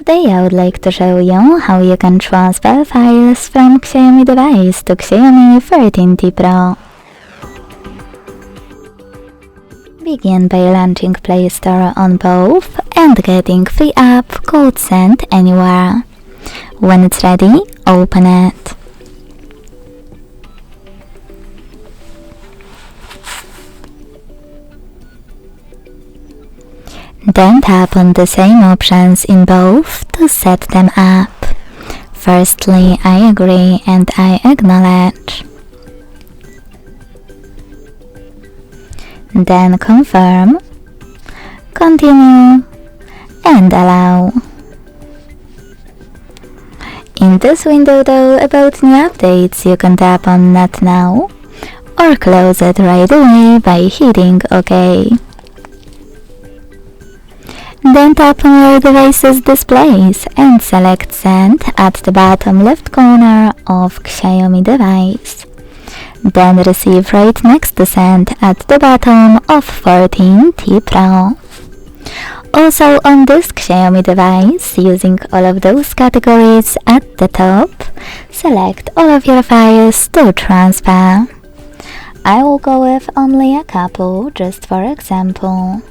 Today I would like to show you how you can transfer files from Xiaomi device to Xiaomi 14T Pro. Begin by launching Play Store on both and getting free app called Send Anywhere. When it's ready, open it. Then tap on the same options in both to set them up. Firstly, I agree and I acknowledge. Then confirm, continue, and allow. In this window though, about new updates, you can tap on Not Now or close it right away by hitting OK. Then tap on your device's displays and select Send at the bottom left corner of Xiaomi device. Then Receive right next to Send at the bottom of 14T Pro. Also on this Xiaomi device, using all of those categories at the top, select all of your files to transfer. I will go with only a couple, just for example.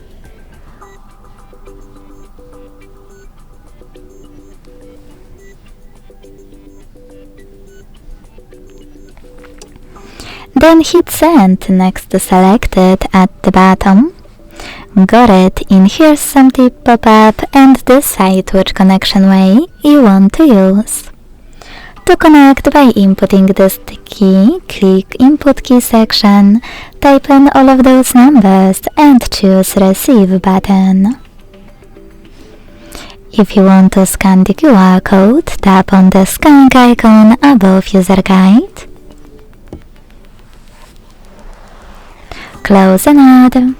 Then hit Send next to Selected at the bottom. Got it, in Here's Some Tip pop-up and decide which connection way you want to use. To connect by inputting this key, click Input Key section, type in all of those numbers and choose Receive button. If you want to scan the QR code, tap on the scanning icon above User Guide. Close and add.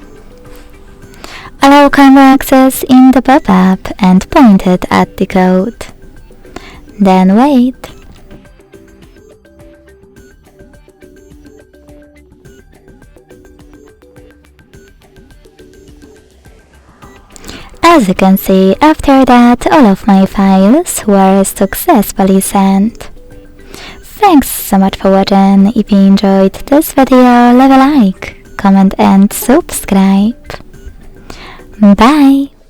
Allow camera access in the pop-up and point it at the code. Then wait. As you can see, after that all of my files were successfully sent. Thanks so much for watching. If you enjoyed this video, leave a like, comment and subscribe. Bye!